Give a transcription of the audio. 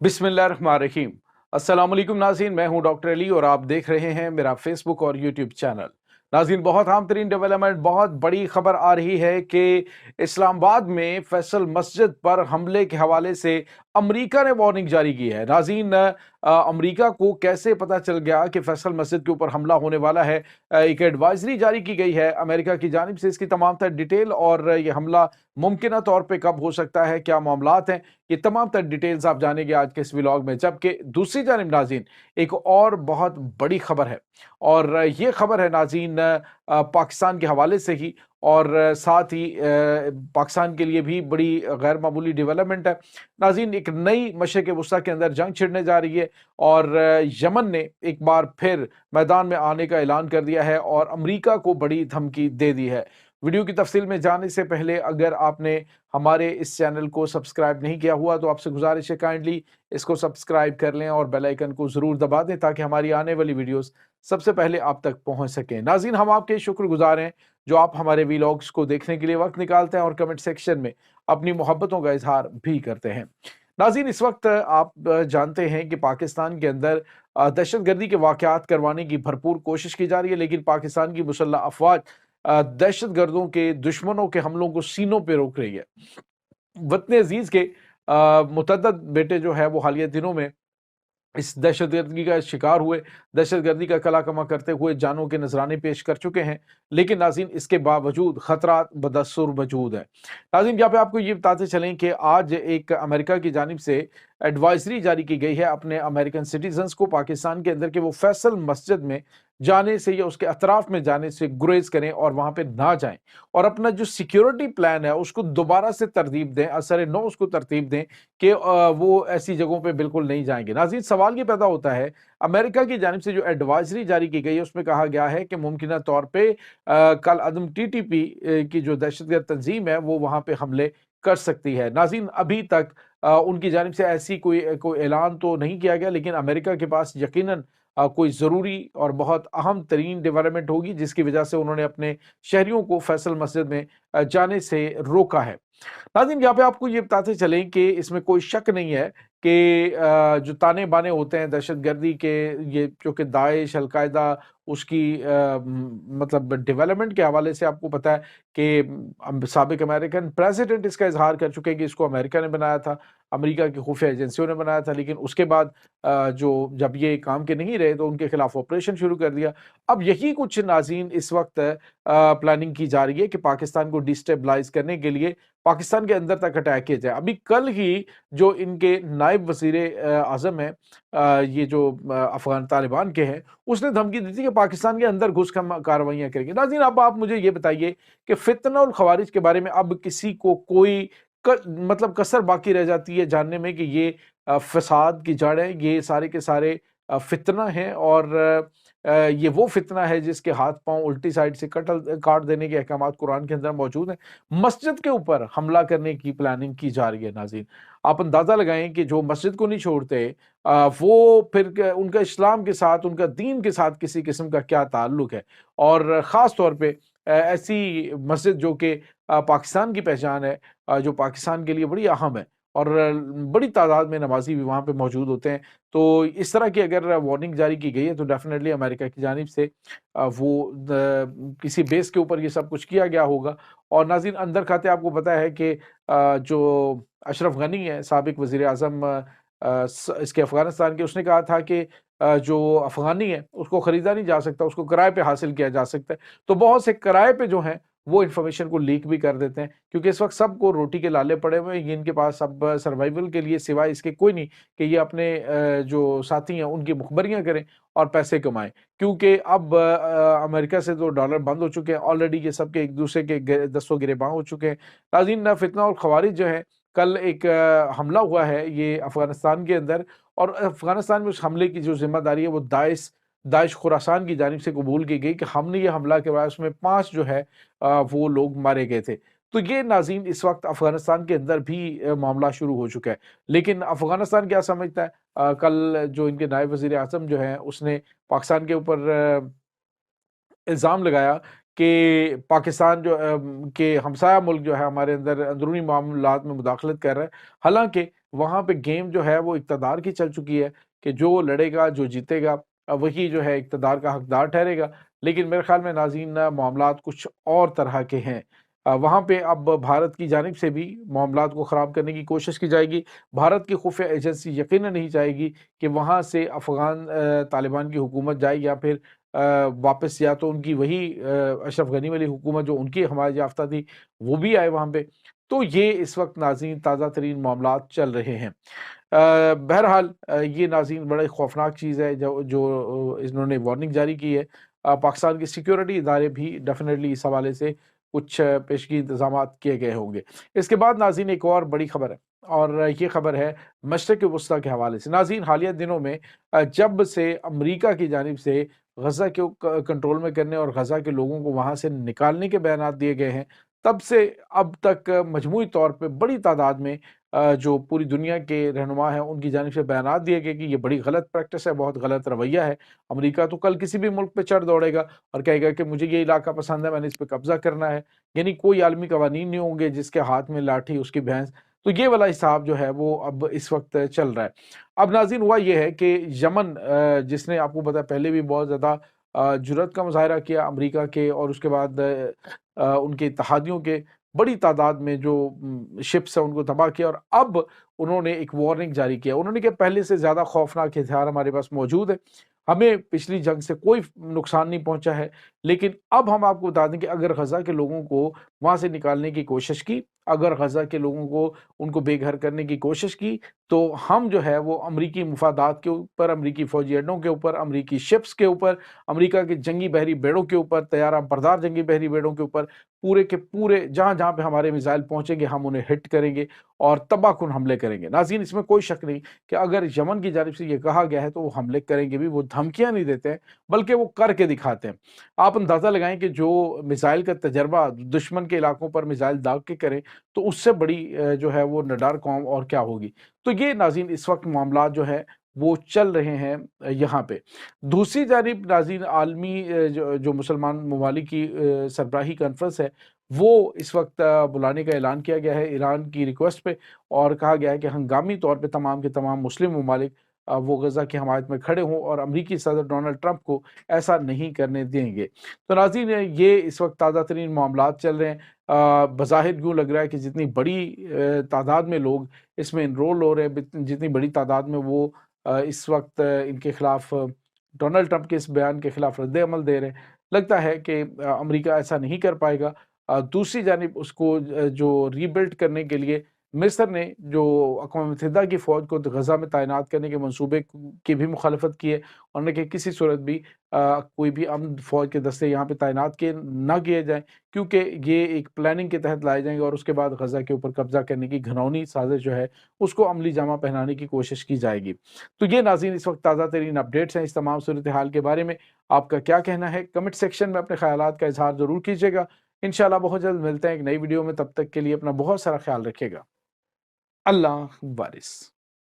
बिस्मिल्लाहिर्रहमानिर्रहीम। अस्सलाम वालेकुम नाज़रीन, मैं हूं डॉक्टर अली और आप देख रहे हैं मेरा फेसबुक और यूट्यूब चैनल। नाज़रीन, बहुत अहम तरीन डेवलपमेंट, बहुत बड़ी खबर आ रही है कि इस्लामाबाद में फैसल मस्जिद पर हमले के हवाले से अमेरिका ने वार्निंग जारी की है। नाज़रीन, अमेरिका को कैसे पता चल गया कि फैसल मस्जिद के ऊपर हमला होने वाला है? एक एडवाइजरी जारी की गई है अमेरिका की जानिब से, इसकी तमाम तर डिटेल और ये हमला मुमकिन तौर पर कब हो सकता है, क्या मामलात हैं, ये तमाम तर डिटेल्स आप जानेंगे आज के इस व्लॉग में। जबकि दूसरी जानिब नाज़रीन, एक और बहुत बड़ी खबर है और ये खबर है नाज़रीन पाकिस्तान के हवाले से ही, और साथ ही पाकिस्तान के लिए भी बड़ी गैर मामूली डेवलपमेंट है। नाज़रीन, एक नई मशरिक़ वस्ता के अंदर जंग छिड़ने जा रही है और यमन ने एक बार फिर मैदान में आने का ऐलान कर दिया है और अमेरिका को बड़ी धमकी दे दी है। वीडियो की तफसील में जाने से पहले अगर आपने हमारे इस चैनल को सब्सक्राइब नहीं किया हुआ तो आपसे गुजारिश है काइंडली इसको सब्सक्राइब कर लें और बेल आइकन को ज़रूर दबा दें ताकि हमारी आने वाली वीडियोस सबसे पहले आप तक पहुंच सकें। नाज़रीन, हम आपके शुक्रगुजार हैं जो आप हमारे वीलॉग्स को देखने के लिए वक्त निकालते हैं और कमेंट सेक्शन में अपनी मोहब्बतों का इजहार भी करते हैं। नाज़रीन, इस वक्त आप जानते हैं कि पाकिस्तान के अंदर दहशतगर्दी के वाक़यात करवाने की भरपूर कोशिश की जा रही है, लेकिन पाकिस्तान की मुसल्लह अफ़वाज दहशत गर्दों के दुश्मनों के हमलों को सीनों पे रोक रही है। वतन अजीज के मुतअद्दद बेटे जो है वो हालिया दिनों में इस दहशतगर्दी का शिकार हुए, दहशतगर्दी का कला कमा करते हुए जानों के नजराने पेश कर चुके हैं, लेकिन नाज़रीन इसके बावजूद खतरात बदस्तूर मौजूद है। नाज़रीन, यहाँ पे आपको ये बताते चलें कि आज एक अमेरिका की जानिब से एडवाइजरी जारी की गई है अपने अमेरिकन सिटीजन्स को पाकिस्तान के अंदर कि वो फैसल मस्जिद में जाने से या उसके अतराफ में जाने से गुरेज करें और वहां पे ना जाएं, और अपना जो सिक्योरिटी प्लान है उसको दोबारा से तरतीब दें, असर नो उसको तरतीब दें कि वो ऐसी जगहों पे बिल्कुल नहीं जाएंगे। नाज़रीन, सवाल ये पैदा होता है, अमेरिका की जानिब से जो एडवाइजरी जारी की गई है उसमें कहा गया है कि मुमकिन तौर पे कल अदम टीटीपी की जो दहशतगर्द तंजीम है वो वहां पे हमले कर सकती है। नाज़रीन, अभी तक उनकी जानिब से ऐसी कोई कोई ऐलान तो नहीं किया गया, लेकिन अमेरिका के पास यकीनन कोई ज़रूरी और बहुत अहम तरीन डेवलपमेंट होगी जिसकी वजह से उन्होंने अपने शहरियों को फैसल मस्जिद में जाने से रोका है। नाज़रीन, यहाँ पे आपको ये बताते चलें कि इसमें कोई शक नहीं है कि जो ताने बाने होते हैं दहशतगर्दी के, ये जो कि दाइश अलकायदा उसकी मतलब डेवलपमेंट के हवाले से आपको पता है कि साबिक अमेरिकन प्रेसिडेंट इसका इजहार कर चुके हैं कि इसको अमेरिका ने बनाया था, अमेरिका की खुफिया एजेंसियों ने बनाया था, लेकिन उसके बाद जो जब ये काम के नहीं रहे तो उनके खिलाफ ऑपरेशन शुरू कर दिया। अब यही कुछ नाज़रीन इस वक्त प्लानिंग की जा रही है कि पाकिस्तान को डिस्टेबलाइज करने के लिए पाकिस्तान के अंदर तक अटैक किया जाए। अभी कल ही जो इनके नायब वज़ीर आज़म हैं, ये जो अफ़गान तालिबान के हैं, उसने धमकी दी थी कि पाकिस्तान के अंदर घुस कर कार्रवाइयाँ करेंगे। नाज़रीन, अब आप मुझे ये बताइए कि फ़ितना और ख़वारिज के बारे में अब किसी को कोई मतलब कसर बाकी रह जाती है जानने में कि ये फ़साद की जड़ है, ये सारे के सारे फ़ितना हैं और ये वो फ़ितना है जिसके हाथ पाँव उल्टी साइड से काट देने के अहकामात कुरान के अंदर मौजूद हैं। मस्जिद के ऊपर हमला करने की प्लानिंग की जा रही है। नाज़रीन, आप अंदाज़ा लगाएँ कि जो मस्जिद को नहीं छोड़ते वो फिर उनका इस्लाम के साथ, उनका दीन के साथ किसी किस्म का क्या ताल्लुक है, और ख़ास तौर पे ऐसी मस्जिद जो कि पाकिस्तान की पहचान है, जो पाकिस्तान के लिए बड़ी अहम है और बड़ी तादाद में नमाजी भी वहाँ पे मौजूद होते हैं। तो इस तरह की अगर वार्निंग जारी की गई है तो डेफिनेटली अमेरिका की जानिब से किसी बेस के ऊपर ये सब कुछ किया गया होगा। और नाज़रीन, अंदर खाते आपको पता है कि जो अशरफ गनी है, साबिक वज़ीर आज़म इसके अफ़गानिस्तान के, उसने कहा था कि जो अफ़गानी है उसको ख़रीदा नहीं जा सकता, उसको किराए पे हासिल किया जा सकता है। तो बहुत से किराए पे जो हैं वो इन्फॉर्मेशन को लीक भी कर देते हैं, क्योंकि इस वक्त सबको रोटी के लाले पड़े हुए हैं। ये इनके पास अब सर्वाइवल के लिए सिवाय इसके कोई नहीं कि ये अपने जो साथी हैं उनकी मुखबरियां करें और पैसे कमाएं, क्योंकि अब अमेरिका से तो डॉलर बंद हो चुके हैं ऑलरेडी, ये सबके एक दूसरे के दस्तों गिरेबां हो चुके हैं। नाज़रीन, फितना और खवारिज जो है, कल एक हमला हुआ है ये अफगानिस्तान के अंदर, और अफगानिस्तान में उस हमले की जो जिम्मेदारी है वो दाइश खुरासान की जानिब से कबूल की गई कि हमने ये हमला करवाया, उसमें 5 जो है वो लोग मारे गए थे। तो ये नाज़रीन इस वक्त अफ़गानिस्तान के अंदर भी मामला शुरू हो चुका है। लेकिन अफ़गानिस्तान क्या समझता है? कल जो इनके नायब वज़ीर आज़म जो हैं उसने पाकिस्तान के ऊपर इल्ज़ाम लगाया کہ پاکستان جو کہ ہمسایہ ملک جو ہے ہمارے اندر اندرونی معاملات میں مداخلت کر رہا ہے، حالانکہ وہاں پہ گیم جو ہے وہ اقتدار کی چل چکی ہے کہ جو لڑے گا، جو جیتے گا، وہی جو ہے اقتدار کا حقدار ٹھہرے گا۔ لیکن میرے خیال میں ناظرین معاملات کچھ اور طرح کے ہیں۔ وہاں پہ اب بھارت کی جانب سے بھی معاملات کو خراب کرنے کی کوشش کی جائے گی۔ بھارت کی خفیہ ایجنسی یقیناً نہیں چاہے گی کہ وہاں سے افغان طالبان کی حکومت جائے، یا پھر واپس یا تو ان کی وہی اشرف غنی والی حکومت جو ان کی حمایت یافتہ تھی وہ بھی آئے وہاں پہ۔ تو یہ اس وقت ناظرین تازہ ترین معاملات چل رہے ہیں۔ بہرحال یہ ناظرین بڑے خوفناک چیز ہے جو انہوں نے وارننگ جاری کی ہے۔ پاکستان کے سیکیورٹی ادارے بھی ڈیفینیٹلی اس حوالے سے کچھ پیشگی انتظامات کیے گئے ہوں گے۔ اس کے بعد ناظرین ایک اور بڑی خبر ہے، اور یہ خبر ہے مشرق وسطیٰ کے حوالے سے۔ ناظرین حالیہ دنوں میں جب سے امریکہ کی جانب سے غزہ کو کنٹرول میں کرنے اور غزہ کے لوگوں کو وہاں سے نکالنے کے بیانات دیے گئے ہیں، تب سے اب تک مجموعی طور پہ بڑی تعداد میں جو پوری دنیا کے رہنما ہیں ان کی جانب سے بیانات دیے گئے کہ یہ بڑی غلط پریکٹس ہے، بہت غلط رویہ ہے۔ امریکہ تو کل کسی بھی ملک پہ چڑھ دوڑے گا اور کہے گا کہ مجھے یہ علاقہ پسند ہے، میں نے اس پہ قبضہ کرنا ہے، یعنی کوئی عالمی قوانین نہیں ہوں گے، جس کے ہاتھ میں لاٹھی اس کی بھینس۔ تو یہ والا حساب جو ہے وہ اب اس وقت چل رہا ہے۔ اب ناظرین ہوا یہ ہے کہ یمن جس نے آپ کو پتا پہلے بھی بہت زیادہ جرأت کا مظاہرہ کیا امریکہ کے اور اس کے بعد ان کے اتحادیوں کے، بڑی تعداد میں جو شپس ہیں ان کو تباہ کیا، اور اب انہوں نے ایک وارننگ جاری کیا۔ انہوں نے کہ پہلے سے زیادہ خوفناک ہتھیار ہمارے پاس موجود ہے، ہمیں پچھلی جنگ سے کوئی نقصان نہیں پہنچا ہے، لیکن اب ہم آپ کو بتا دیں کہ اگر غزہ کے لوگوں کو وہاں سے نکالنے کی کوشش کی، اگر غزہ کے لوگوں کو ان کو بے گھر کرنے کی کوشش کی، تو ہم جو ہے وہ امریکی مفادات کے اوپر، امریکی فوجی اڈوں کے اوپر، امریکی شپس کے اوپر، امریکہ کے جنگی بحری بیڑوں کے اوپر، طیارہ بردار جنگی بحری بیڑوں کے اوپر، پورے کے پورے جہاں جہاں پہ ہمارے میزائل پہنچیں گے ہم انہیں ہٹ کریں گے اور تباہ کن حملے کریں گے۔ ناظرین اس میں کوئی شک نہیں کہ اگر یمن کی جانب سے یہ کہا گیا ہے تو وہ حملے کریں گے بھی، وہ دھمکیاں نہیں دیتے ہیں بلکہ وہ کر کے دکھاتے ہیں۔ آپ اندازہ لگائیں کہ جو میزائل کا تجربہ دشمن کے علاقوں پر میزائل داغ کے کریں تو اس سے بڑی جو ہے وہ نڈار قوم اور کیا ہوگی۔ تو یہ ناظرین اس وقت معاملات جو ہے وہ چل رہے ہیں یہاں پہ۔ دوسری جانب ناظرین عالمی جو مسلمان ممالک کی سربراہی کانفرنس ہے وہ اس وقت بلانے کا اعلان کیا گیا ہے ایران کی ریکویسٹ پہ، اور کہا گیا ہے کہ ہنگامی طور پہ تمام کے تمام مسلم ممالک وہ غزہ کی حمایت میں کھڑے ہوں اور امریکی صدر ڈونلڈ ٹرمپ کو ایسا نہیں کرنے دیں گے۔ تو ناظرین یہ اس وقت تازہ ترین معاملات چل رہے ہیں۔ بظاہر یوں لگ رہا ہے کہ جتنی بڑی تعداد میں لوگ اس میں انرول ہو رہے ہیں، جتنی بڑی تعداد میں وہ اس وقت ان کے خلاف ڈونلڈ ٹرمپ کے اس بیان کے خلاف رد عمل دے رہے ہیں، لگتا ہے کہ امریکہ ایسا نہیں کر پائے گا۔ دوسری جانب اس کو جو ری بلڈ کرنے کے لیے مصر نے جو اقوام متحدہ کی فوج کو غزہ میں تعینات کرنے کے منصوبے کی بھی مخالفت کی ہے، اور نے کہ کسی صورت بھی کوئی بھی امن فوج کے دستے یہاں پہ تعینات نہ کیے جائیں، کیونکہ یہ ایک پلاننگ کے تحت لائے جائیں گے اور اس کے بعد غزہ کے اوپر قبضہ کرنے کی گھناؤنی سازش جو ہے اس کو عملی جامہ پہنانے کی کوشش کی جائے گی۔ تو یہ ناظرین اس وقت تازہ ترین اپڈیٹس ہیں اس تمام صورتحال کے بارے میں۔ آپ کا کیا کہنا ہے؟ کمنٹ سیکشن میں اپنے خیالات کا اظہار ضرور کیجیے گا۔ انشاءاللہ بہت جلد ملتے ہیں ایک نئی ویڈیو میں، تب تک کے لیے اپنا بہت سارا خیال رکھیے گا۔ اللہ وارث۔